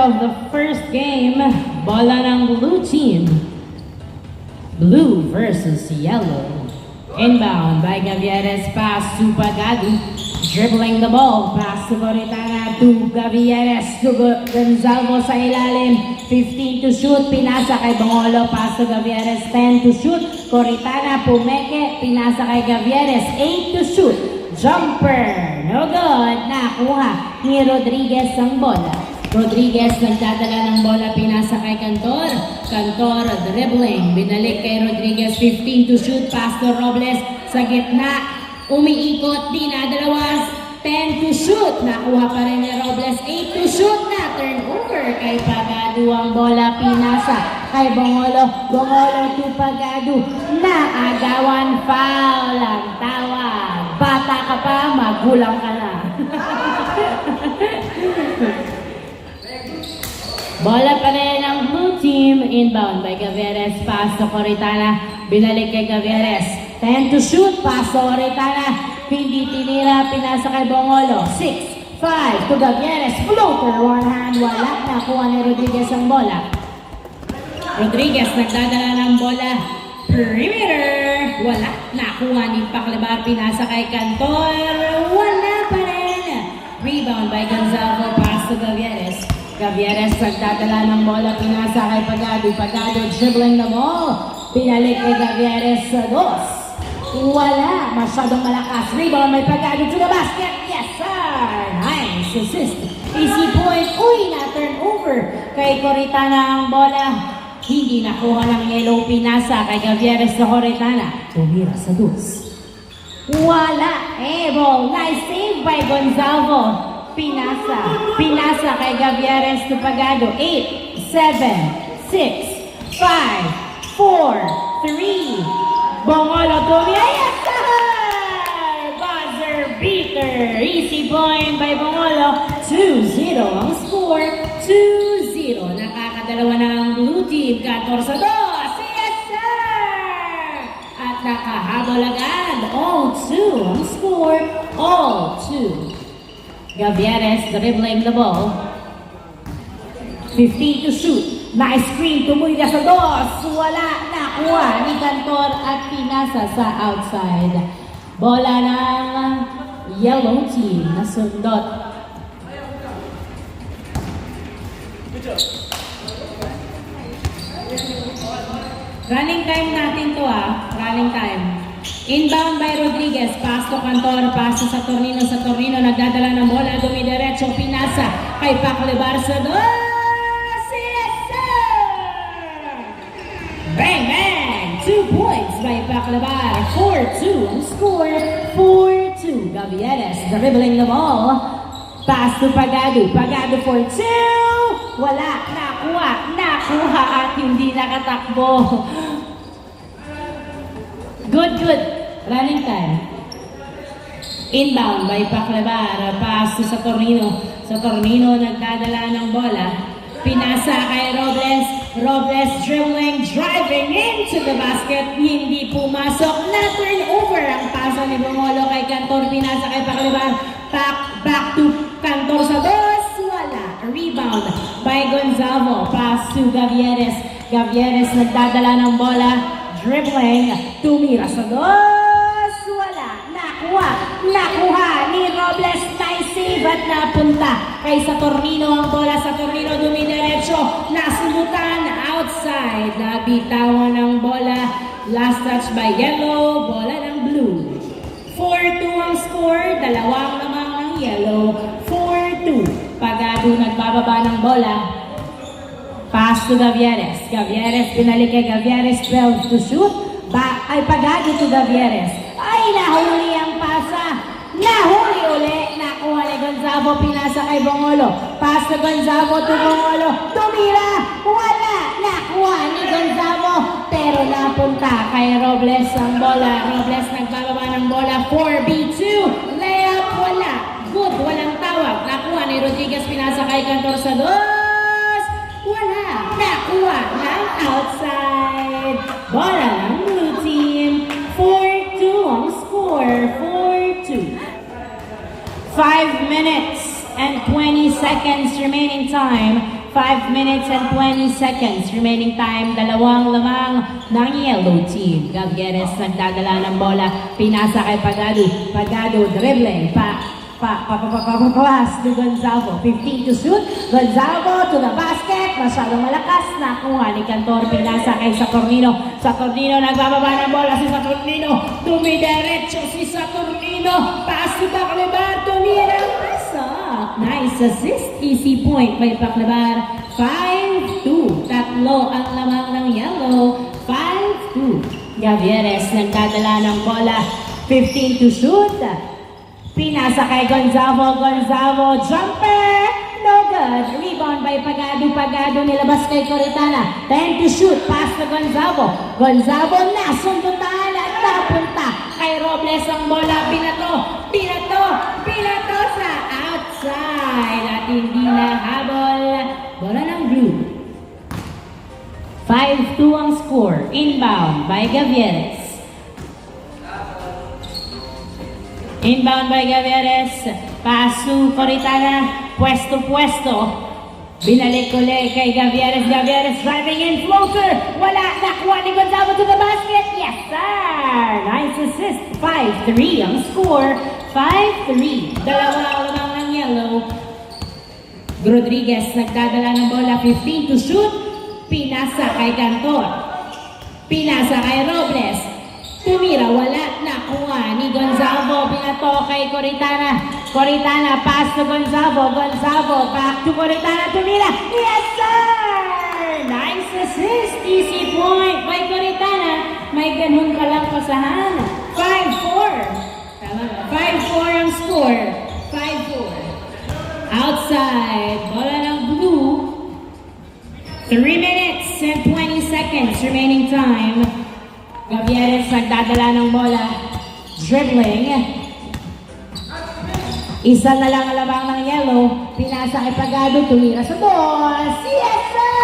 Of the first game, bola ng blue team. Blue versus yellow. Inbound by Gavieres, pass to Pagadu. Dribbling the ball, pass to Coritana, to Gavieres, to Gonzalo sa ilalim. 15 to shoot, pinasa kay Bongolo, pass to Gavieres, 10 to shoot. Coritana, pumeke, pinasa kay Gavieres, 8 to shoot. Jumper, no good, nakuha ni Rodriguez ang bola. Rodriguez nagdadala ng bola, pinasa kay Cantor. Cantor dribbling, binalik kay Rodriguez, 15 to shoot, pass to Robles sa gitna, umiikot, dinadalawas, 10 to shoot, nakuha pa rin ni Robles, 8 to shoot na, turnover kay Pagadu ang bola, pinasa kay Bongolo, Bongolo to Pagadu, naagawan, foul ang tawag, bata ka pa, magulang ka na. Bola pa rin ang blue team, inbound by Gavieres, pass to Coritana, binalik kay Gavieres, 10 to shoot, pass to Coritana, hindi tinira, pinasa kay Bongolo, 6-5 to Gavieres, floater, one hand, wala, nakuha ni Rodriguez ang bola. Rodriguez nagdadala ng bola, perimeter, wala, nakuha ni Paclebar, pinasa kay Cantor, wala pa rin. Rebound by Gonzalo, pass to Gavieres. Gavieres nagdadala ng bola, pinasa kay Pagadu. Pagadu dribbling the ball. Pinalik kay Gavieres sa dos. Wala. Masyadong malakas. Rebound may Pagadu to the basket. Yes, sir! Nice assist. Easy point. Uy, na-turnover kay Coritana ang bola. Hindi nakuha ng yellow, pinasa kay Gavieres sa Coritana. Tumira sa dos. Wala. Ball. Nice save by Gonzalo. Pinasa kay Gavieres to Pagado. 8, 7, 6, 5, 4, 3. Bongolo to yes, sir! Buzzer beater. Easy point by Bongolo. 2-0 ang score. 2-0. Nakakadalawa na ang blue team. 14-2. Yes, sir! At nakahabol agad. All 2 ang score. All 2. Gavieres dribbling the ball. 15 to shoot. Nice screen. Tumuya sa dos. Wala. Nakuha ni Cantor at pinasa sa outside. Bola ng yellow team na sundot. Running time natin to Running time. Inbound by Rodriguez, pass to Cantor, pass to Saturnino, nagdadala ng bola, dumidiretso, pinasa kay Paclebar sa dos, yes sir! Bang bang! 2 points by Paclebar, 4-2 ang score, 4-2. Gavieres dribbling the ball, pass to Pagadu, Pagadu for 2, wala, nakuha at hindi nakatakbo. Good. Running time. Inbound by Paclebar. Pass to Saturnino. Saturnino nagdadala ng bola. Pinasa kay Robles. Robles dribbling, driving into the basket. Hindi pumasok. Na-turn over ang pasa ni Bongolo kay Cantor. Pinasa kay Paclebar. Back to Cantor sa dos. Wala. Rebound by Gonzalo. Pass to Gavieres. Gavieres nagdadala ng bola. Dribbling, tumira sa dos, wala, nakuha ni Robles, nice save at napunta kay Saturnino ang bola, Saturnino dumidiretso, nasulutan, outside, nabitawan ng bola, last touch by yellow, bola ng blue. 4-2 ang score, dalawang lamang ng yellow, 4-2. Pagadu nagbababa ng bola. Pass to Gavieres. Gavieres, pinalik kay Gavieres, 12 to shoot. Pagadu to Gavieres. Ay, nahuli ang pasa. Nahuli uli. Nakuha ni Gonzalo, pinasa kay Bongolo. Pass to Gonzalo to Bongolo. Tumira. Wala. Nakuha ni Gonzalo. Pero napunta kay Robles ang bola. Robles nagbababa ng bola. 4B2. Layup. Wala. Good. Walang tawag. Nakuha ni Rodriguez, pinasa kay Cantor sa dos. Wala. Nakuha ng outside. Bola ng blue team. 4-2 ang score. 4-2. 5 minutes and 20 seconds remaining time 5 minutes and 20 seconds. Remaining time, dalawang lamang ng yellow team. Gavieres nagdadala ng bola. Pinasa kay Pagado. Pagado dribbling. Pass to Gonzalo. 15 to shoot. Gonzalo to the basket. Masyadong malakas. Nakuha ni Cantor. Pinasa kay Saturnino. Saturnino nagbababa ng bola. Si Saturnino. Tumidiretso si Saturnino. Pass to Paclabar. Tumira. Pasok. Nice assist. Easy point by Paclabar. 5-2. Tatlo ang lamang ng yellow. 5-2. Gavieres nagdadala ng bola. 15 to shoot. Pinasa kay Gonzalo. Gonzalo, jumper! No good. Rebound by Pagado. Pagado nilabas kay Coritana. 10 to shoot. Pass to Gonzalo. Gonzalo na sundutan at napunta kay Robles ang bola. Pinato. Pinato. Pinato sa outside. At hindi na habol. Bola ng blue. 5-2 ang score. Inbound by Gavieres. Inbound by Gavieres. Pass to Coritana. Pwesto. Binalik ulit kay Gavieres. Gavieres driving in. Floater. Wala. Nakuha ni Gonzalo to the basket. Yes, sir. Nice assist. 5-3 ang score. 5-3. Dalawa ang lamang ng yellow. Rodriguez nagdadala ng bola. 15 to shoot. Pinasa kay Cantor. Pinasa kay Robles. Tumira, wala, nakuha ni Gonzalo. Pinato kay Coritana. Coritana, pass to Gonzalo. Gonzalo, back to Coritana. Tumira, yes sir! Nice assist, easy point by Coritana. May ganun palang pasahan. 5-4. Tama ba? 5-4 ang score. 5-4. Outside, bola ng blue. 3 minutes and 20 seconds remaining time. Gavieres nagdadala ng bola. Dribbling. Isa na lang ang labang ng yellow. Pinasa kay Pagado. Tumira sa dos. Yes, sir!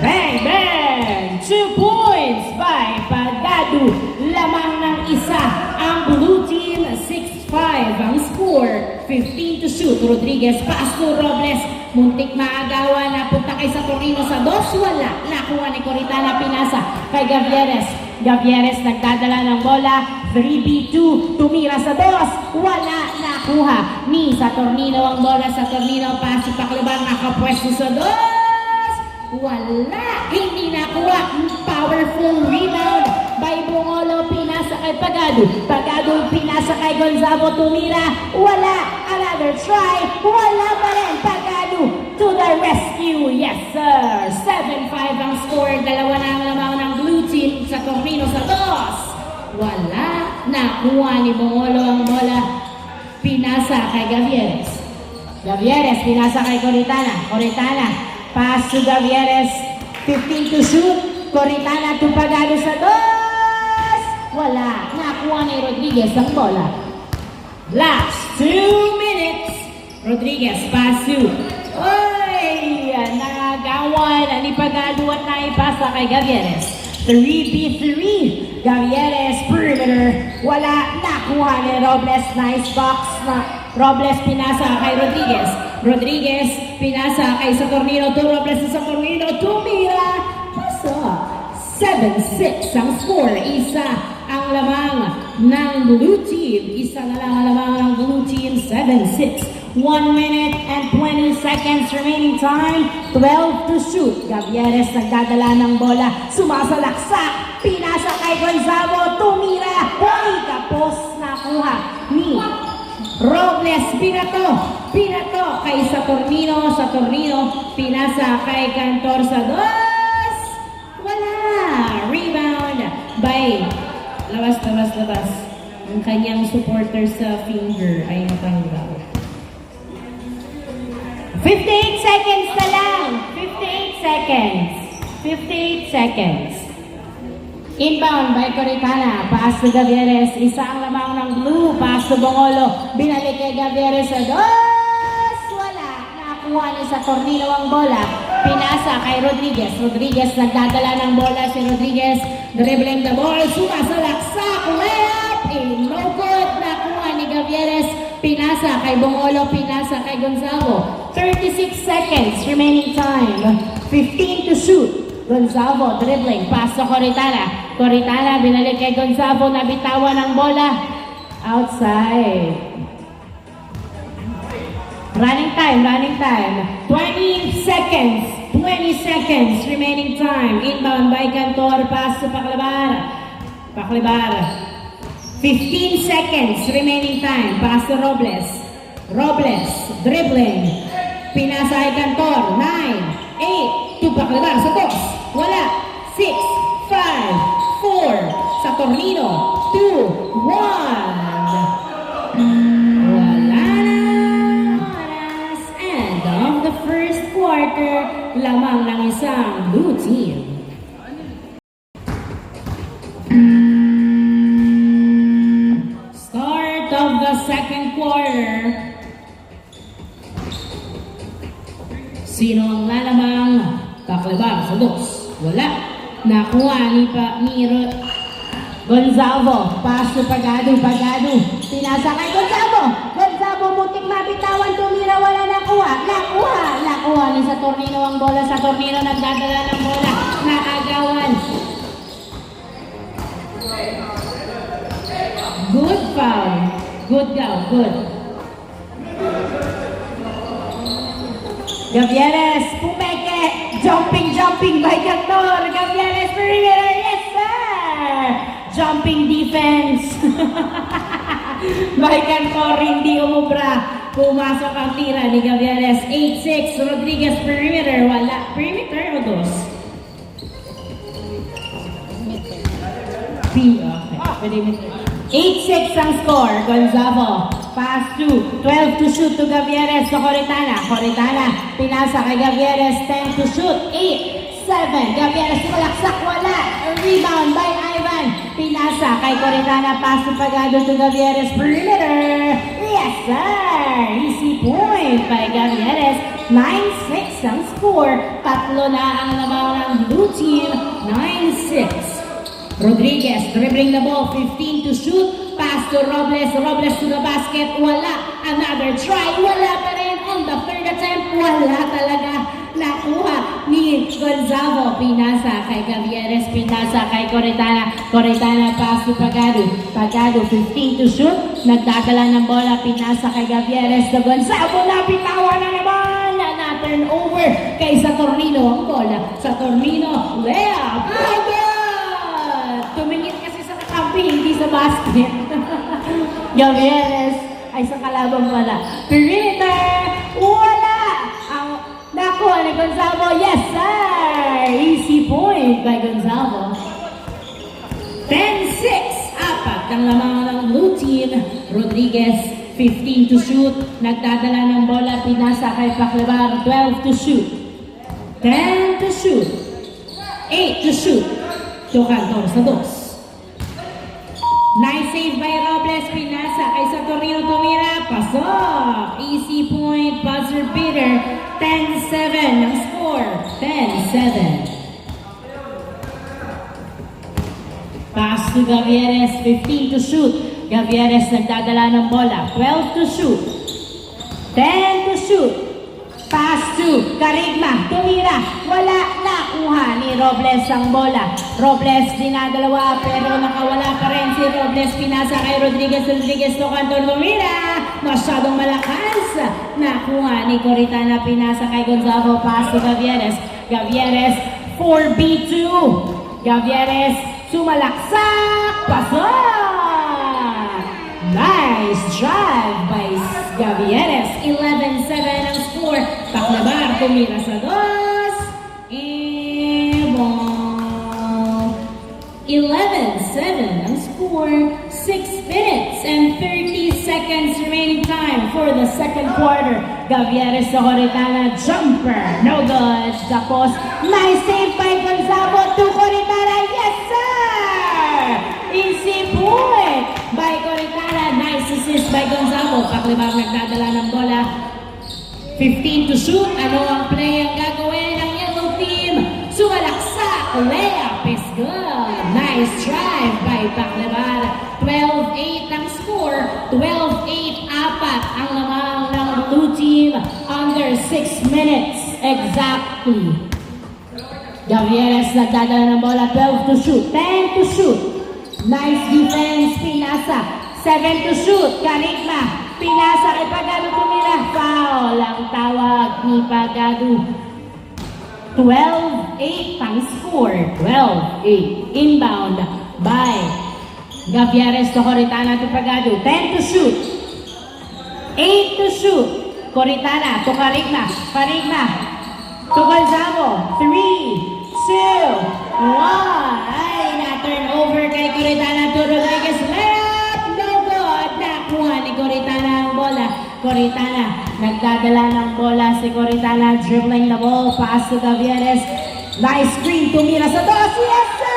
Bang, bang! 2 points by Pagado. Lamang ng isa ang blue team. 6-5 ang score. 15 to shoot. Rodriguez, pass to Robles. Muntik maagawan, napunta kay Saturnino sa dos, wala. Nakuha ni Coritana, pinasa kay Gavieres. Gavieres nagdadala ng bola, 3v2, tumira sa dos, wala. Nakuha ni Saturnino ang bola. Saturnino, pass si Paclabar, nakapwesto sa dos, wala. Hindi nakuha. Powerful rebound by Bungolo, pinasa kay Pagado. Pagado, pinasa kay Gonzalo, tumira, wala. Another try, wala pa rin. Pagado to the rescue. Yes, sir. 7-5 ang score. Dalawa na ang lamang ng blue team. Sa Tornino sa dos. Wala. Nakuha ni Bongolo ang bola. Pinasa kay Gavieres. Gavieres, pinasa kay Coritana. Coritana, pass to Gavieres. 15 to shoot. Coritana to Pagado sa dos. Wala. Nakuha ni Rodriguez ang bola. Last 2 minutes. Rodriguez, pass to. Oy! Nagawan ni Pagado at naipasa kay Gavieres. 3v3. Gavieres, perimeter. Wala. Nakuha ni Robles. Nice box na. Robles pinasa kay Rodriguez. Rodriguez pinasa kay Saturnino. To Robles sa Saturnino. Tumira. Pasok. 7-6 ang score. Isa ang lamang ng blue team. Isa na lang ang lamang ng blue team. 7-6. 1 minute and 20 seconds remaining time. 12 to shoot. Gavieres nagdadala ng bola. Sumasalaksak. Pinasa kay Gonzalo. Tumira. Hoy, kapos nakuha ni Robles. Pinato kay Saturnino. Saturnino pinasa kay Cantor sa dos. Wala. Rebound by labas. Ang kanyang supporter sa finger ay natanggal. 58 seconds na lang. 58 seconds. Inbound by Coritana. Pass to Gavieres. Isa ang lamang ng blue. Pass to Bongolo. Binalik kay Gavieres sa dos. Wala. Nakuha ni Saturnino ang bola. Pinasa kay Rodriguez. Rodriguez nagdadala ng bola. Si Rodriguez dribbling the ball. Sumasalaksak. Layup. No good. Nakuha ni Gavieres. Pinasa kay Bongolo. Pinasa kay Gonzalo. 36 seconds remaining time. 15 to shoot. Gonzalo dribbling, pass to Coritana. Coritana binalik kay Gonzalo, nabitawan ng bola. Outside. Running time. 20 seconds remaining time. Inbound by Cantor, pass to Paclabar. 15 seconds remaining time. Pass to Robles. Robles, dribbling. Pinasa kay Cantor. 9, 8, to Paclabar sa dos. Wala. 6, 5, 4. Sa Tornino. 2, 1. Wala na oras. End of the first quarter. Lamang ng isang blue team. Start of the second quarter. Sino ang lalamang? Paclabar sa dos. Wala. Nakuha ni Gonzalo. Pass to Pagado. Pinasa kay Gonzalo. Gonzalo muntik mabitawan. Tumira. Wala nakuha. Nakuha ni sa Tornino ang bola. Sa Tornino nagdadala ng bola. Naagawan. Good foul. Good. Gavieres, pumeke, jumping by Cantor. Gavieres, perimeter, yes sir! Jumping defense. By Cantor, hindi umubra. Pumasok ang tira ni Gavieres. 8-6, Rodriguez, perimeter. Wala. Perimeter o dos? Perimeter. 8-6 ang score. Gonzalo. Pass to 12 to shoot to Gavieres sa Coritana. Pinasa kay Gavieres. 10 to shoot. 8, 7. Gavieres malaksak. Wala. Rebound by Ivan. Pinasa kay Coritana. Pass to Pagado to Gavieres. Perimeter. Yes sir. Easy point by Gavieres. 9-6 ang score. Tatlo na ang lamang ng blue team. 9-6. Rodriguez dribbling the ball, 15 to shoot, pass to Robles to the basket, wala, another try, wala pa rin, on the third attempt, wala talaga, nakuha ni Gonzalo, pinasa kay Gavieres, pinasa kay Coritana, pass to Pagado, 15 to shoot, nagdadala ng bola, pinasa kay Gavieres, to Gonzalo, napitawan na naman, na-turn over kay sa Tornino, ang bola, sa Tornino, layup, tumingin kasi sa kakampi, hindi sa basket. Gavieres ay sa kalabang wala. Perimeter, wala! Ang nakuha ni Gonzalo, yes sir! Easy point by Gonzalo. 10-6, apat ang lamang ng blue team. Rodriguez, 15 to shoot. Nagdadala ng bola, pinasa kay Paclabar, 12 to shoot. 10 to shoot. 8 to shoot. To Cantor sa dos. Nice save by Robles. Pinasa kay sa Tornino, tumira. Pasok. Easy point. Buzzer beater. 10-7 ang score. 10-7. Pass to Gavieres. 15 to shoot. Gavieres nagdadala ng bola. 12 to shoot. 10 to shoot. Pass to Carigma, tumira, wala, nakuha ni Robles ang bola. Robles dinadalawa pero nakawala pa rin si Robles. Pinasa kay Rodriguez to Cantor, tumira, masyadong malakas. Nakuha ni Coritana, pinasa kay Gonzalo, pass to Gavieres. 4B2. Gavieres, sumalaksak, pasok! Nice drive by Gavieres. 11-7 ang score. Paclabar, tumira sa dos. Ebon. 11-7 ang score. 6 minutes and 30 seconds remaining time for the second quarter. Gavieres sa Coritana, jumper, no good. Tapos, nice save by Gonzalo to Coritana. Yes, sir! Easy point by Coritana. Nice assist by Gonzalo. Paclabar nagdadala ng bola. 15 to shoot. Ano ang play ang gagawin ng yellow team? Sumalaksak. Layup is good. Nice drive by Paclabar. 12-8 ang score. 12-8, apat ang lamang ng blue team. under 6 minutes exactly. Gavieres nagdadala ng bola, 12 to shoot, 10 to shoot. Nice defense, Pinasa. 7 to shoot, Carigma. Pinasa kay Pagado, tumira. Foul ang tawag ni Pagado. 12-8 ang score. 12-8. Inbound by Gavieres to Coritana to Pagado. 10 to shoot. 8 to shoot. Coritana to Carigma. Carigma to Gonzalo. 3, 2, 1. Ay, na-turnover kay Coritana to Rodriguez. Layup! No good! Nakuha ni Coritana ang bola. Coritana, nagdadala ng bola si Coritana. Dribbling the ball. Pass to Gavieres. Nice screen. Tumira sa dos. Yes, sir!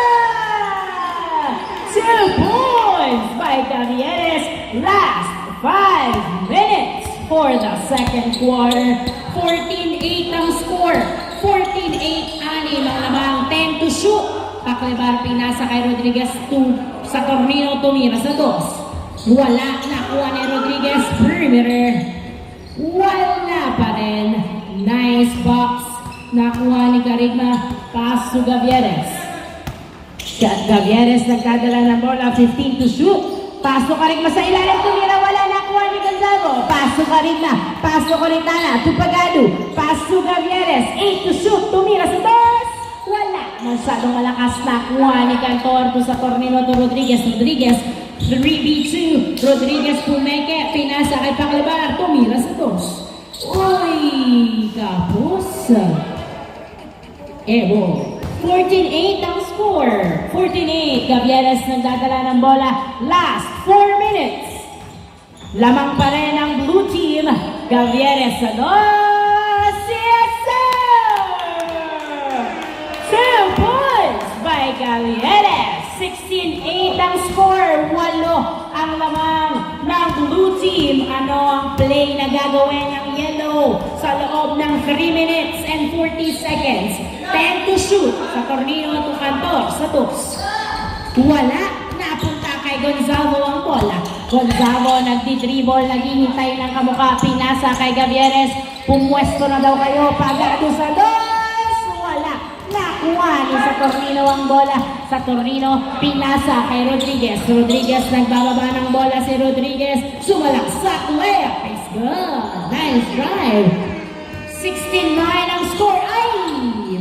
2 points by Gavieres. Last 5 minutes for the second quarter. 14-8 ang score. 14-8, anim ang lamang, 10 to shoot. Paklebar, Pinasa kay Rodriguez sa Tornino, tumira sa dos. Wala, nakuha ni Rodriguez, perimeter. Wala pa rin. Nice box. Nakuha ni Carigma, pass to Gavieres. Gavieres nagdadala ng bola, 15 to shoot. Pass to Carigma sa ilalim, tumira, wala, nakuha ni Gonzago. Pass to Carigma, pass to Coritana, to Pagado, pass to Gavieres, 8 to shoot, tumira sa dos. Wala, masyadong malakas, nakuha ni Cantor to sa Tornino to Rodriguez. Rodriguez, 3v2, Rodriguez pumeke, Pinasa kay Paclebar, tumira sa dos. Uy, kapos. Ewo. 14-8 ang score. 14-8. Gavieres nagdadala ng bola. Last 4 minutes. Lamang pa rin ang blue team. Gavieres sa dos. Yes, sir! 2 points by Gavieres. 16-8 ang score. 8 ang lamang ng blue team. Ano ang play na gagawin ng yellow sa loob ng 3 minutes and 40 seconds? 10 to shoot sa Tornino to Cantor sa dos. Wala, napunta kay Gonzalo ang bola. Gonzalo nagdi-dribble, naghihintay ng kamukha. Pinasa kay Gavieres, pumwesto na daw kayo. Pagado sa dos. Wala, nakuha ni sa Tornino ang bola. Sa Tornino, Pinasa kay Rodriguez. Rodriguez nagbababa ng bola si Rodriguez. Sumalaksak, layup is good. Nice drive. 16-9 ang score. Ay!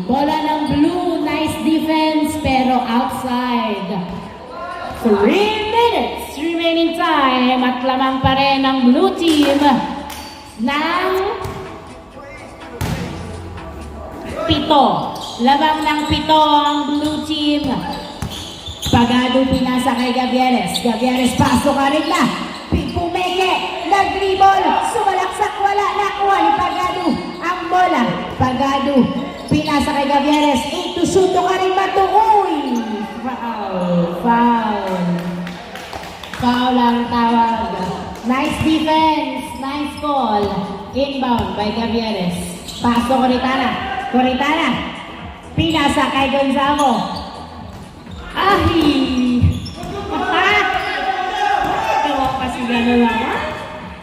Bola ng blue, nice defense, pero outside. 3 minutes remaining time at lamang pa rin ang blue team ng 7. Lamang ng 7 ang blue team. Pagado, Pinasa kay Gavieres. Gavieres, paso ka rin na. Pumeke, nag-dribble, sumalaksak, wala, nakuha ni Pagado ang bola. Pagado, Pinasa kay Gavieres, 8 to shoot, to Carigma to, uy! Foul ang tawag. Nice defense, nice call. Inbound by Gavieres. Paso Coritana. Coritana, Pinasa kay Gonzalo. Ay! Gawa pa si gano'n lang, ha?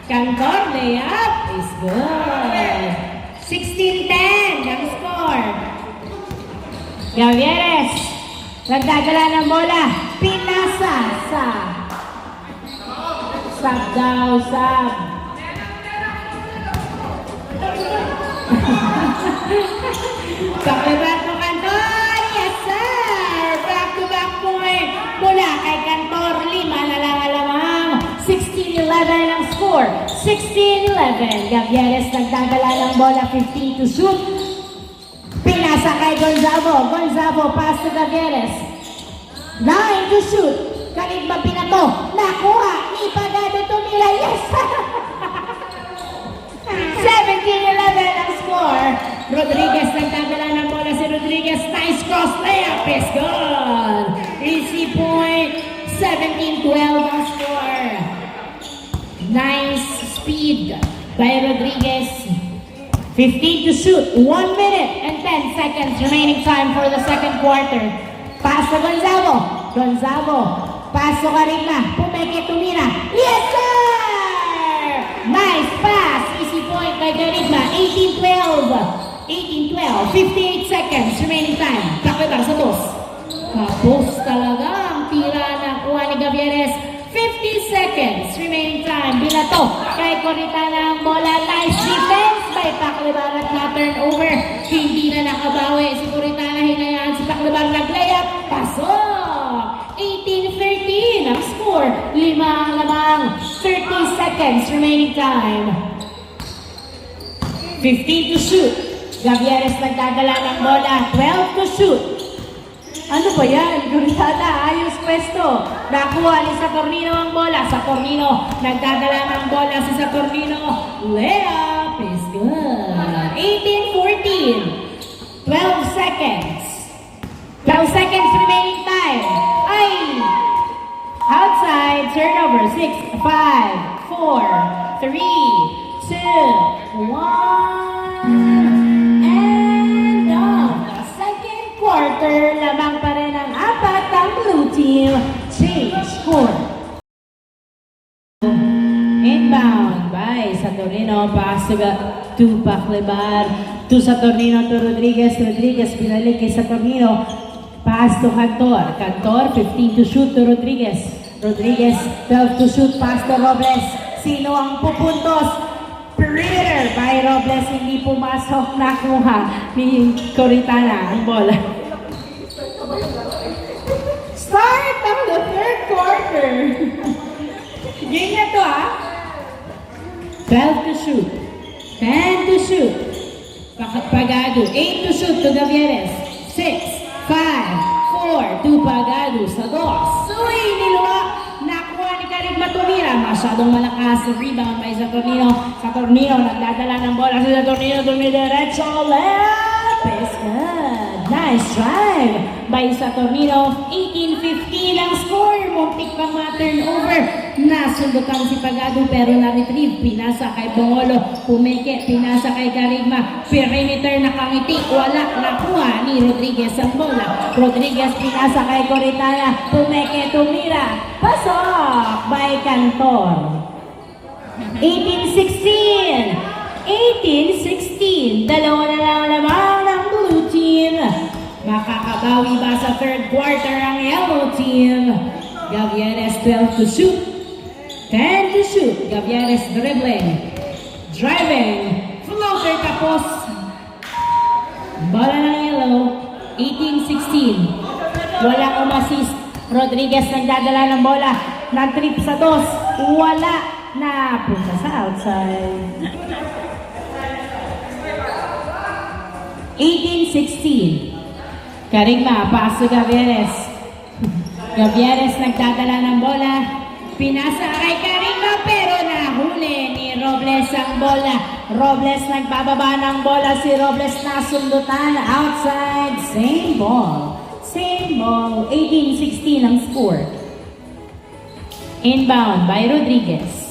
Cantor, layup is good. 16-10 ang score. Gavieres, nagdadala ng bola. Pinasa sa sub daw, sub. Paclebar to Cantor. Yes, sir. Back-to-back point. Mula kay Cantor. 5 na lang alamang. 16-11 ang score. 16-11. Gavieres nagdadala ng bola. 15 to shoot. Pinasa kay Gonzalo. Gonzalo, pass to Gavieres. 9 to shoot. Carigma, pinato. Nakuha. Ipagado, tumira. Yes! 17-11 ang score. Rodriguez nagdadala ng bola si Rodriguez. Nice cross layup is good. Easy point. 17-12 ang score. Nice speed by Rodriguez. 15 to shoot. 1 minute and 10 seconds remaining time for the second quarter. Pass to Gonzalo. Gonzalo. Pass to Carigma. Pumeke, tumira. Yes, sir! Nice pass. Easy point. point kay Garigma. 18-12. 18-12. 58 seconds remaining time. Paklebar sa dos. Kapos talaga ang tira na kuha ni Gavieres. 50 seconds remaining time. Bilato kay Coritana ang bola. Nice defense by Paklebar at na-turnover. Hindi na nakabawi si Coritana. Hinayaan si Paklebar nag-layup. Pasok! 18-13 ang score. 5 ang lamang. 30 seconds remaining time. 15 to shoot. Gavieres nagdadala ng bola. 12 to shoot. Ano ba yan? Coritana, ayos pwesto. Nakuha ni Saturnino ang bola. Saturnino, nagdadala ng bola si Saturnino. Layup is good. 18-14. 12 seconds. 12 seconds remaining time. Ay! Outside, turnover. 6, 5, 4, 3, 2, 1. Quarter, lamang pa rin ang 4 ang blue team. Change score. Inbound by Saturnino. Pass to Paklebar. To Saturnino to Rodriguez. Rodriguez pinalik kay Saturnino. Pass to Cantor. Cantor 15 to shoot to Rodriguez. Rodriguez 12 to shoot. Pass to Robles. Sino ang pupuntos? Perimeter by Robles, hindi pumasok, nakuha ni Coritana ang bola. Start of the third quarter. Game na to 12 to shoot. 10 to shoot. Pagado. 8 to shoot to Gavieres. 6, 5, 4 to Pagado sa dos. Uy, niluwa. Nakuha ni Garigma tumira. Masyadong malakas. Rebound by Saturnino. Saturnino nagdadala ng bola. Si Saturnino dumidiretso. Left is good. Nice drive by Saturnino. 18-15 ang score. Muntik pang ma-turnover. Nasundukan si Pagado pero na-retrieve. Pinasa kay Bongolo. Pumeke. Pinasa kay Garigma. Perimeter nakangiti. Wala. Nakuha ni Rodriguez ang bola. Rodriguez pinasa kay Coritana. Pumeke. Tumira. Pasok by Cantor. 18-16. 18-16. Dalawa na lang lamang ng blue team. Makakabawi ba sa third quarter ang yellow team? Gavieres 12 to shoot. 10 to shoot. Gavieres dribbling. Driving. Floater tapos. Bola ng yellow. 18-16. Walang umassist. Rodriguez nagdadala ng bola. Nag-trip sa dos. Wala. Na punta sa outside. 18-16. Garigma, pass to Gavieres. Gavieres nagdadala ng bola. Pinasa kay Garigma pero nahuli ni Robles ang bola. Robles nagbababa ng bola. Si Robles nasundutan. Outside. Same ball. Same ball. 18-16 ang score. Inbound by Rodriguez.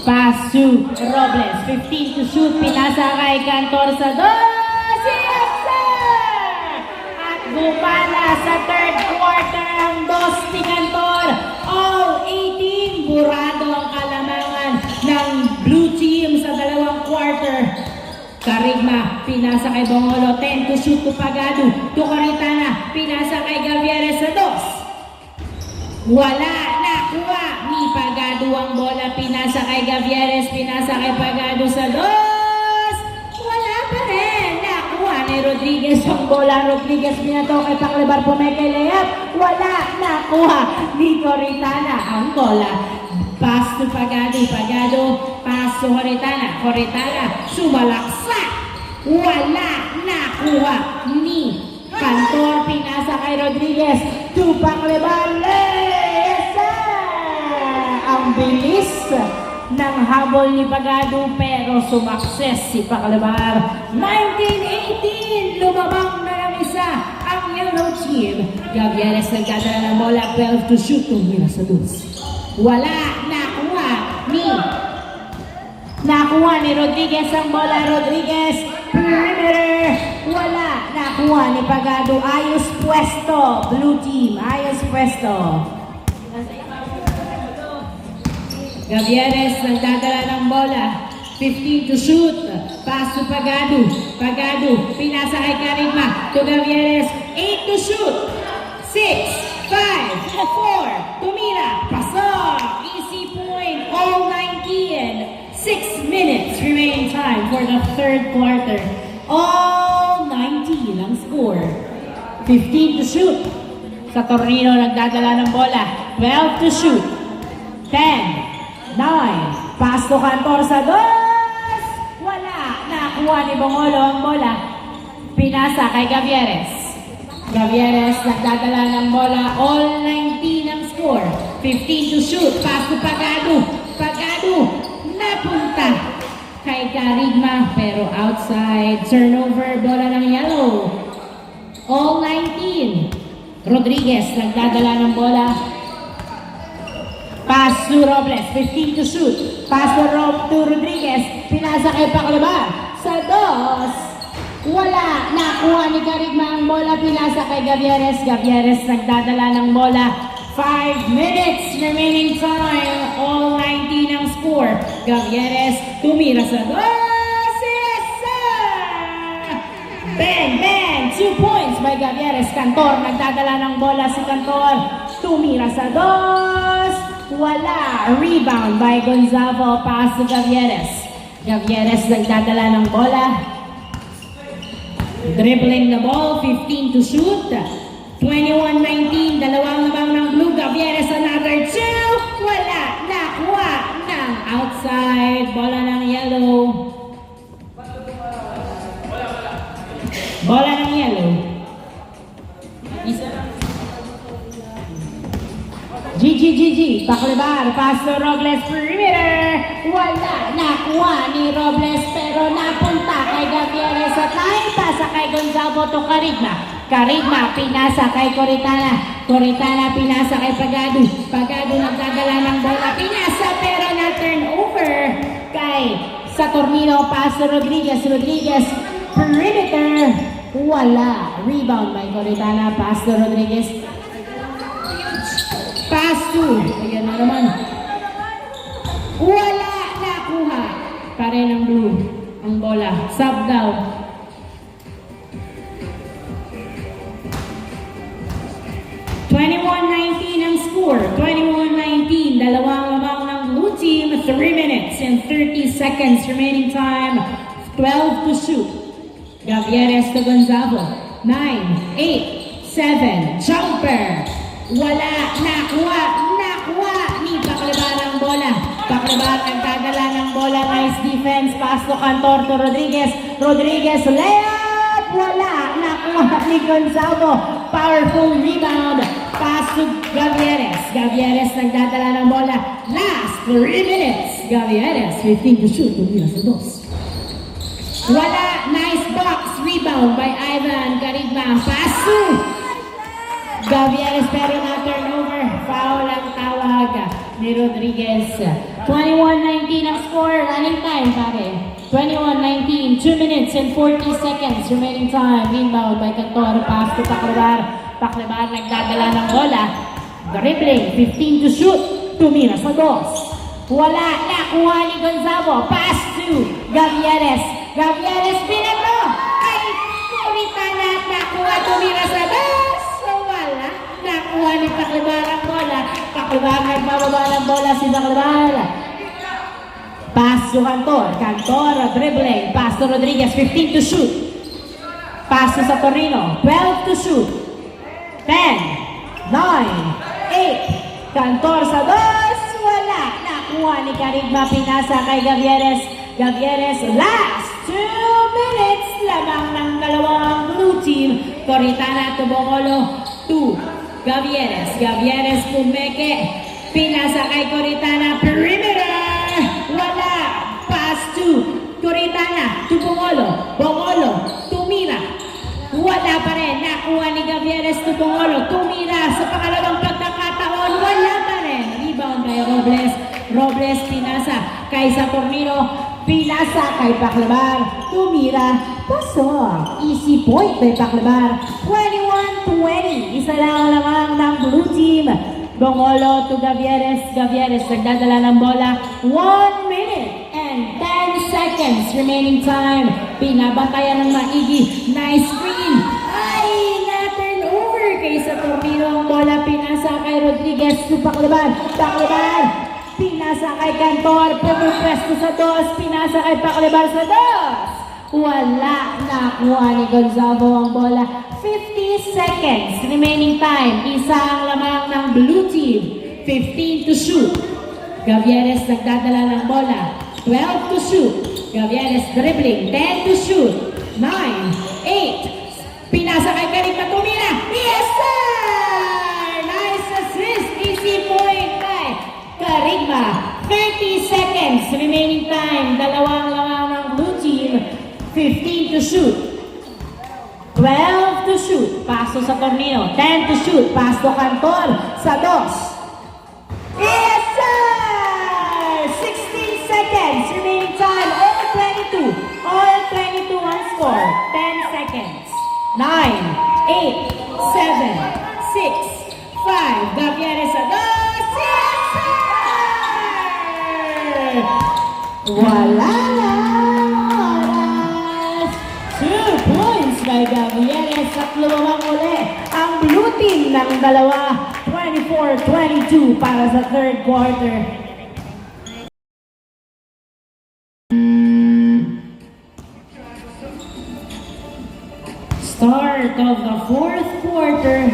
Pass to Robles. 15 to shoot. Pinasa kay Cantor sa dos. Yes, sir! At gumana sa third quarter ang dos ni Cantor. All 18. Burado ang kalamangan ng blue team sa dalawang quarter. Garigma, pinasa kay Bongolo. 10 to shoot to Pagado. To Coritana. Pinasa kay Gavieres sa dos. Wala. Nakuha ni Pagado ang bola. Pinasa kay Gavieres. Pinasa kay Pagado sa dos. Wala pa rin. Nakuha ni Rodriguez ang bola. Rodriguez binato kay Paklebar. Pumeke layup. Wala. Nakuha ni Coritana ang bola. Pass to Pagado. Pagado. Pass to Coritana. Coritana. Sumalaksak. Wala. Nakuha ni Cantor. Pinasa kay Rodriguez. To Paklebar. Ang bilis ng habol ni Pagado pero sumakses si Paklebar. 19-18, lumabang na ng isa ang yellow team. Gavieres nagdadala ng bola, 12 to shoot, tumira sa dos. Wala. Nakuha ni Rodriguez ang bola. Rodriguez, perimeter. Wala. Nakuha ni Pagado. Ayos pwesto. Blue team, ayos pwesto. Gavieres nagdadala ng bola. 15 to shoot. Pass to Pagado. Pagado, pinasa kay Carigma. To Gavieres. 8 to shoot. 6, 5, 4. Tumira. Pasok. Easy point. All 19. 6 minutes remaining time for the third quarter. All 19 ang score. 15 to shoot. Sa Tornino nagdadala ng bola. 12 to shoot. 10, 9. Pass to Cantor sa dos. Wala. Nakuha ni Bongolo ang bola. Pinasa kay Gavieres. Gavieres nagdadala ng bola. All 19 ang score. 15 to shoot. Pass to Pagado. Pagado. Napunta kay Carigma pero outside. Turnover. Bola ng yellow. All 19. Rodriguez nagdadala ng bola. Pass to Robles, 15 to shoot. Pass to Rodriguez. Pinasa kay Paclabar. Sa dos. Wala. Nakuha ni Carigma ang bola. Pinasa kay Gavieres. Gavieres nagdadala ng bola. 5 minutes remaining time. All 19 ang score. Gavieres tumira sa dos. Yes, sir! Bang, bang! 2 points by Gavieres. Cantor nagdadala ng bola si Cantor. Tumira sa dos. Wala. Rebound by Gonzalo. Pass to Gavieres. Gavieres nagdadala ng bola. Dribbling the ball. 15 to shoot. 21-19. Dalawang labang ng blue. Gavieres another 2. Wala. Nakuha ng outside. Bola ng yellow. Bola ng yellow. Isa lang. GG. Paclabar. Pass to Robles. Perimeter. Wala. Nakuha ni Robles pero napunta kay Gavieres at naipasa kay Gonzalo to Carigma. Carigma pinasa kay Coritana. Coritana pinasa kay Pagado. Pagado nagdadala ng bola. Pinasa pero na turnover kay Saturnino. Pass to Rodriguez. Rodriguez. Perimeter. Wala. Rebound by Coritana. Pass to Rodriguez. Pass to. Ayan na naman. Wala. Nakuha. Pare ng blue. Ang bola. Sub down. 21-19 ang score. 21-19. Dalawang lamang ng blue team. 3 minutes and 30 seconds remaining time. 12 to shoot. Gavieres to Gonzalo. 9, 8, 7. Jumper. Wala. Nakuha ni Paclabar ang bola. Paclabar nagdadala ng bola. Nice defense. Pass to Cantor to Rodriguez. Rodriguez layup. Wala. Nakuha ni Gonzalo. Powerful rebound. Pass to Gavieres. Gavieres nagdadala ng bola. Last 3 minutes. Gavieres 15 to shoot. Tumira sa dos. Wala. Nice box. Rebound by Ivan Carigma. Pass to Gavieres pero na turnover. Foul ang tawag ni Rodriguez. 21-19 ang score. Running time pare. 21-19. 2 minutes and 40 seconds remaining time. Inbound by Cantor. Pass to Paclabar. Paclabar nagdadala ng bola. Dribbling. 15 to shoot. Tumira sa dos. Wala. Nakuha ni Gonzalo. Pass to Gavieres. Gavieres binato. Ay, Coritana. Nakuha. Tumira sa dos. Wala. Nakuha ni Paclabar ang bola. Paclabar nagbababa ng bola si Paclabar. Pass to Cantor. Cantor dribbling. Pass to Rodriguez. 15 to shoot. Pass to Saturnino. 12 to shoot. 10, 9, 8. Cantor sa dos. Wala. Nakuha ni Carigma. Pinasa kay Gavieres. Gavieres last 2 minutes. Lamang ng dalawang blue team. Coritana to Bongolo. 2. Gavieres. Gavieres pumeke. Pinasa kay Coritana. Perimeter. Wala. Pass to Coritana to Bongolo. Bongolo. Tumira. Wala pa rin. Nakuha ni Gavieres to Bongolo. Tumira sa pangalawang pagkakataon. Wala pa rin. Rebound by Robles. Robles pinasa kay Saturnino. Pinasa kay Paclabar. Tumira. Pasok. Easy point by Paclabar. 21-20. Isa lang lamang ng blue team. Dongolo to Gavieres. Gavieres nagdadala ng bola. 1 minute and 10 seconds remaining time. Pinabantayan ng maigi. Nice screen. Ay, na-turn over kay Saturnino ang bola. Pinasa kay Rodriguez to Paclaban. Paclaban. Pinasa kay Cantor. Pumupwesto sa dos. Pinasa kay Paclaban sa dos. Wala nakuha ni Gonzalo ang bola. 50 seconds remaining time. Isa ang lamang ng blue team. 15 to shoot. Gavieres nagdadala ng bola. 12 to shoot. Gavieres dribbling. 10 to shoot. 9, 8. Pinasa kay Karigma Tumira. Yes, sir! Nice assist. Easy point by Karigma. 30 seconds remaining time. Dalawang lamang ng blue team. 15 to shoot. 12 to shoot. Paso sa Torneo. 10 to shoot. Pass to Cantor sa dos. Yes, sir! 16 seconds remaining time. All 22. All 22 on score. 10 seconds. 9, 8, 7, 6, 5. Gavieres sa dos. Yes, sir! Wala na. 2 points by Gavieres at lumamang uli ang blue team ng dalawa. 24-22 para sa third quarter. Start of the fourth quarter.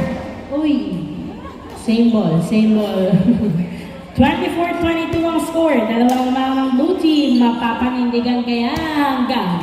Uy, same ball, same ball. 24-22 ang score. Dalawang mga blue team mapapanindigan kaya hanggang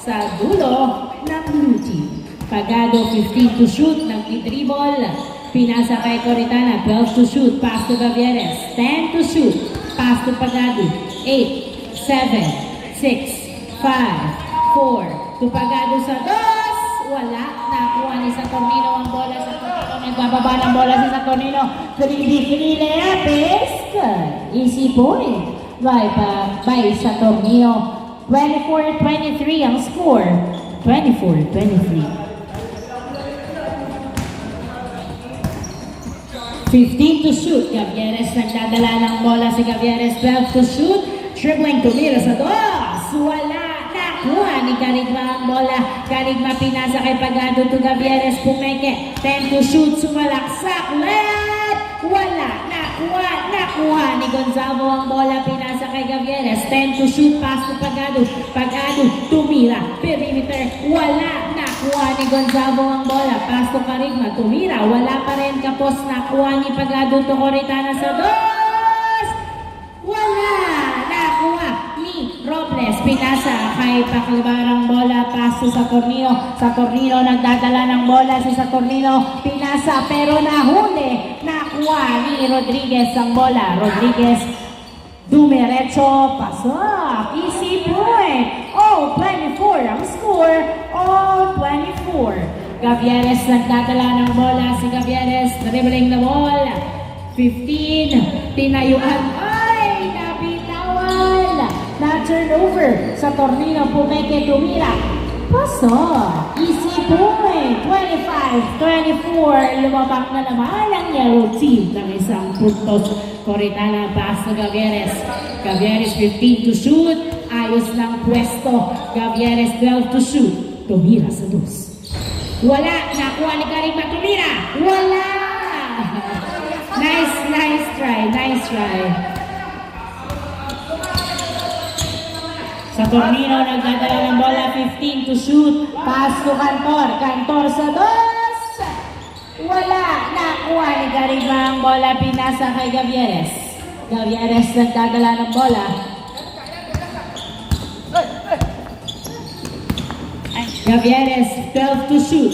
sa dulo ng blue team. Pagado 15 to shoot, nag-dribble. Pinasa kay Coritana, 12 to shoot, pass to Gavieres. 10 to shoot, pass to Pagado. 8, 7, 6, 5, 4. To Pagado sa dos. Wala, nakuha ni Saturnino ang bola. Saturnino nagbababa ng bola si Saturnino. Pinili is good. Easy point by Saturnino. 24-23 ang score. 24-23. 15 to shoot. Gavieres nagdadala ng bola si Gavieres. 12 to shoot. Dribbling tumira sa dos. Wala. Nakuha ni Carigma ang bola. Carigma pinasa kay Pagado to Gavieres. Pumeke. 10 to shoot. Sumalaksak. Left. Wala. Nakuha ni Gonzalo ang bola. Pinasa kay Gavieres. 10 to shoot. Pass to Pagado. Pagado. Tumira. Perimeter. Wala. Nakuha ni Gonzalo ang bola. Pass to Carigma. Tumira. Wala pa rin kapos. Nakuha ni Pagado to Coritana sa dos. Wala. Nakuha ni Robles. Pinasa kay Paclabarang bola. Pass to Saturnino. Saturnino nagdadala ng bola. Si Saturnino pinasa pero nahuli. Nakuha ni Rodriguez ang bola. Rodriguez dumiretso. Pasok. Easy point. All 24 ang score. All 24. Gavieres nagdadala ng bola. Si Gavieres dribbling the ball. 15. Tinayuan. Ay! Nabitawan. Na-turnover. Sa Tornino. Pumeke tumira. Pasok. Easy point. 25-24. Lumabak na naman ang yellow team ng isang puntos. Coritana pass to Gavieres. Gavieres 15 to shoot. Ayos ng pwesto. Gavieres 12 to shoot. Tumira sa dos. Wala. Nakuha ni Carigma. Tumira. Wala. Nice try. Nice try. Sa Tornino nagdadala ng bola. 15 to shoot. Pass to Cantor. Cantor sa dos. Wala. Nakuha ni Carigma ang bola. Pinasa kay Gavieres. Gavieres nagdadala ng bola. Gavieres 12 to shoot.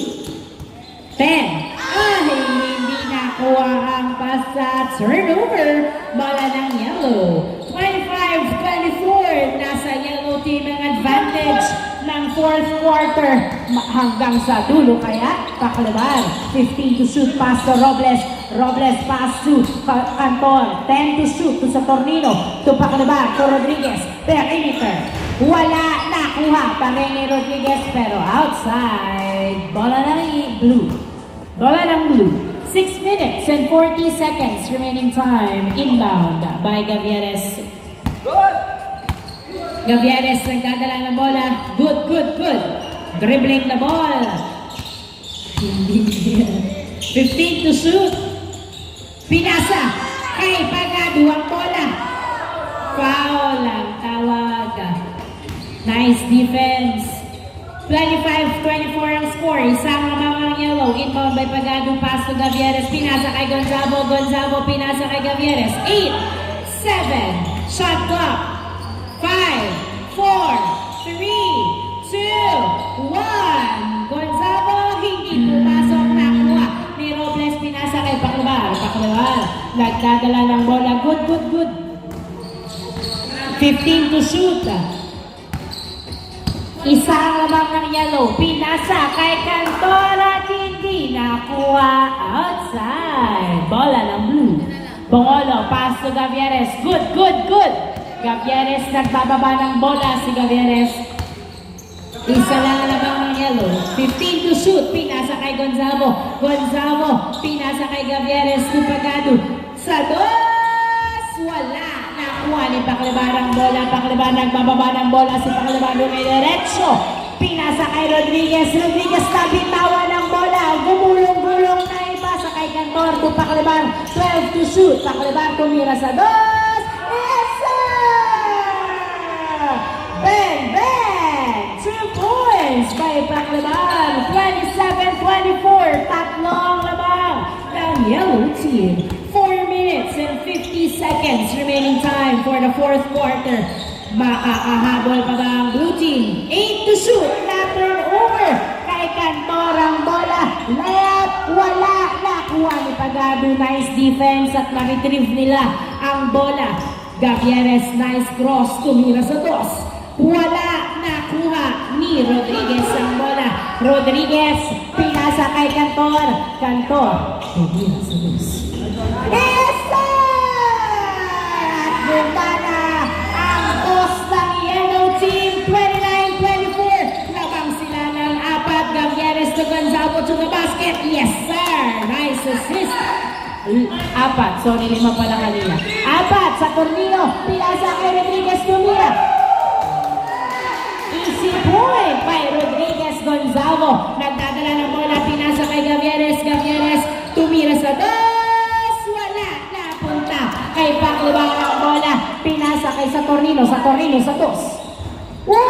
10. Ay, hindi nakuha ang pass sa turnover. Bola ng yellow. 25-24. Nasa yellow team ang advantage ng fourth quarter. Hanggang sa dulo kaya Paclabar. 15 to shoot. Pass to Robles. Robles pass to Cantor. 10 to shoot to Saturnino. To Paclabar. To Rodriguez. Perimeter. Wala. Nakuha pa rin ni Rodriguez pero outside. Bola ng blue. Bola ng blue. 6 minutes and 40 seconds remaining time. Inbound by Gavieres. Gavieres nagdadala ng bola. Good. Dribbling the ball. 15 to shoot. Pinasa kay Pagado ang bola. Foul ang tawag. Nice defense. 25-24 ang score. Isang lamang ang yellow. Inbound by Pagado. Pass to Gavieres. Pinasa kay Gonzalo. Gonzalo pinasa kay Gavieres. 8, 7. Shot clock. 5, 4, 3, 2, 1. Gonzalo hindi pumasok. Nakuha ni Robles. Pinasa kay Paclabar. Nagdadala ng bola. Good. 15 to shoot. Isang lamang ng yellow. Pinasa kay Cantor at hindi nakuha. Outside. Bola ng blue. Bongolo. Pass to Gavieres. Good. Gavieres nagbababa ng bola si Gavieres. Isa lang lamang ng yellow. 15 to shoot. Pinasa kay Gonzalo. Pinasa kay Gavieres. Pagado. Sa dos. Wala. Nakuha ni Paclabar ang bola. Paclabar nagbababa ng bola. Si Paclabar dumidiretso. Pinasa kay Rodriguez. Rodriguez nabitawan ng bola. Gumulong-gulong na iba sa kay Cantor. Paclabar. 12 to shoot. Paclabar tumira sa dos. Bang! 2 points by Paclabar. 27-24. Tatlong lamang ng yellow team. 4 minutes and 50 seconds remaining time for the fourth quarter. Makakahabol pa ba ang blue team? 8 to shoot. Na-turn over kay Cantor ang bola. Layup. Wala. Nakuha ni Pagado. Nice defense at na-retrieve nila ang bola. Gavieres, nice cross. Tumira sa dos. Wala. Nakuha ni Rodriguez ang bola. Rodriguez. Pinasa kay Cantor. Tumira sa dos. Isa! Ganda na ang dos ng yellow team. 29-24. Labang sila ng apat. Gavieres to Gonzalo to the basket. Yes, sir. Nice assist. Apat. Sorry, 5 pala kanina. Apat sa Cornino. Pinasa kay Rodriguez. Tumira. Easy point by Rodriguez. Gonzalo. Nagdadala ng bola. Pinasa kay Gavieres. Gavieres. Tumira sa dos. Kay Paclabar ang bola. Pinasa kay Saturnino sa dos. Wow!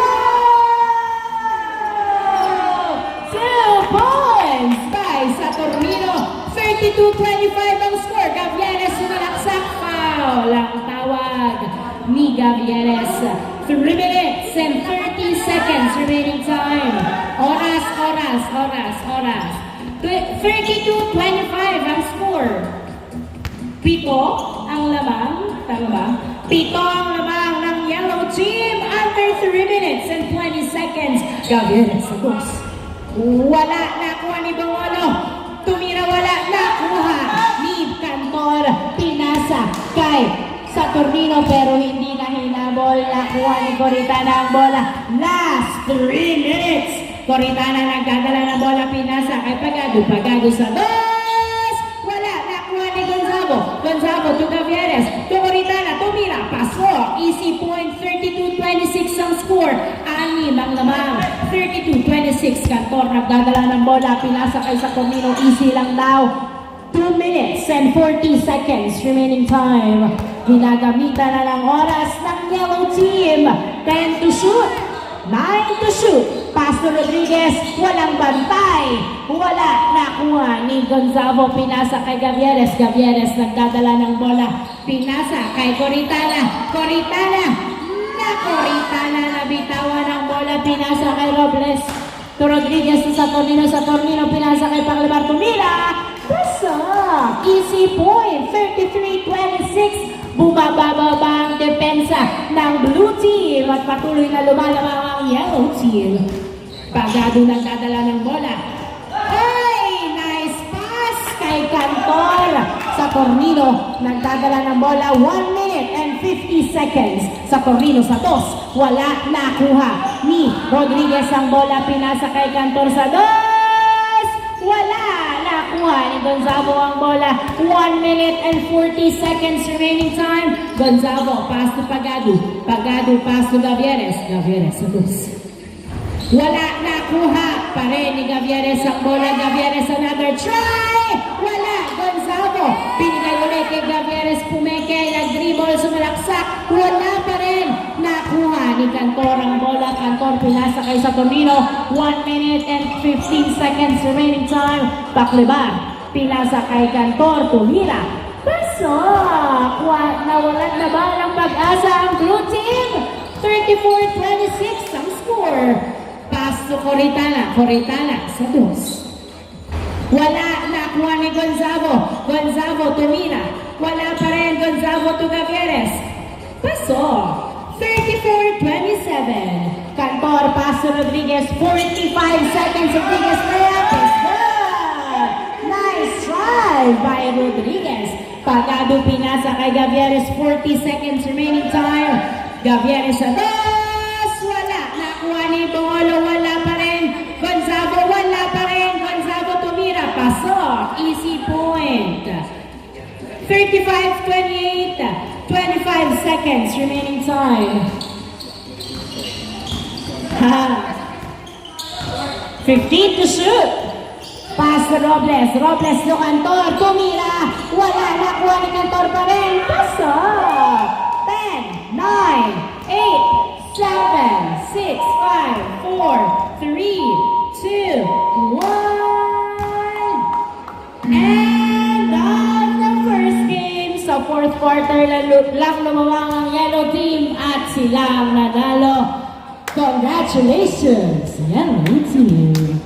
2 points by Saturnino. 32-25 ang score. Gavieres sumalaksak. Foul ang tawag ni Gavieres. 3 minutes and 30 seconds remaining time. Oras. 32-25 ang score. 7 ang lamang, tama ba? 7 ang lamang ng yellow team under 3 minutes and 20 seconds. Gavieres sa dos. Wala. Nakuha ni Bongolo. Tumira. Wala. Nakuha ni Cantor. Pinasa kay Saturnino pero hindi na hinabol. Nakuha ni Coritana ang bola. Last 3 minutes. Coritana nagdadala ng bola. Pinasa kay Pagado sa dos. Gonzalo to Gavieres, to Coritana, tumira, paso, easy point, 32-26 ang score, 6 ang lamang, 32-26, Cantor nagdadala ng bola, pinasa kay Saturnino, easy lang daw, 2 minutes and 40 seconds remaining time, ginagamitan na ng oras ng yellow team, 10 to shoot, 9 to shoot, pass to Rodriguez, walang bantay, wala, nakuha ni Gonzalo, pinasa kay Gavieres, Gavieres nagdadala ng bola, pinasa kay Coritana, Coritana, nabitawan ng bola, pinasa kay Robles, to Rodriguez, sa Saturnino, pinasa kay Paclabar, tumira, pasak, easy point, 33-26, bumababa ang depensa ng blue team at patuloy na lumalabang ang yellow team. Pagado nagdadala ng bola. Ay! Nice pass kay Cantor. Saturnino nagdadala ng bola. 1 minute and 50 seconds. Saturnino sa dos. Wala nakuha ni Rodriguez ang bola. Pinasa kay Cantor sa dos. Wala! Nakuha ni Gonzalo ang bola. 1 minute and 40 seconds remaining time. Gonzalo, pass to Pagado. Pagado, pass to Gavieres. Gavieres, sagus. Wala, nakuha pa rin ni Gavieres ang bola. Gavieres, another try! Wala, Gonzalo. Binigay ulit kay Gavieres, pumeke, nag-dribble, sumalaksak. Wala pa rin. Nakuha ni Cantor ang bola. Cantor, pinasa kay Saturnino. 1 minute and 15 seconds remaining time. Paklibar, pinasa kay Cantor, tumira. Pasok! Nawalan na ba ng pag-asa ang blue team? 34-26 ang score. Pass to Coritana. Coritana sa dos. Wala, nakuha ni Gonzalo. Gonzalo tumira. Wala pa rin. Gonzalo to Gavieres. Pasok. 34-27. Cantor, pass to Rodriguez. 45 seconds. Rodriguez layup is good. Nice try by Rodriguez. Pagado pinasa kay Gavieres. 40 seconds remaining time. Gavieres sa dos. Wala. Nakuha ni Bongolo. Wala pa rin. Gonzalo. Wala pa rin. Gonzalo tumira. Pasok. Easy point. 35-28. 25 seconds remaining time. 15 to shoot. Pass to Robles. Robles to Cantor. Tumira. Wala. Nakuha ni Cantor pa rin. Pasok. 10, 9, 8, 7, 6, 5, 4, 3, 2, 1. And on the first game, sa fourth quarter lang lumawang ang yellow team at sila ang nanalo. Congratulations, yellow team!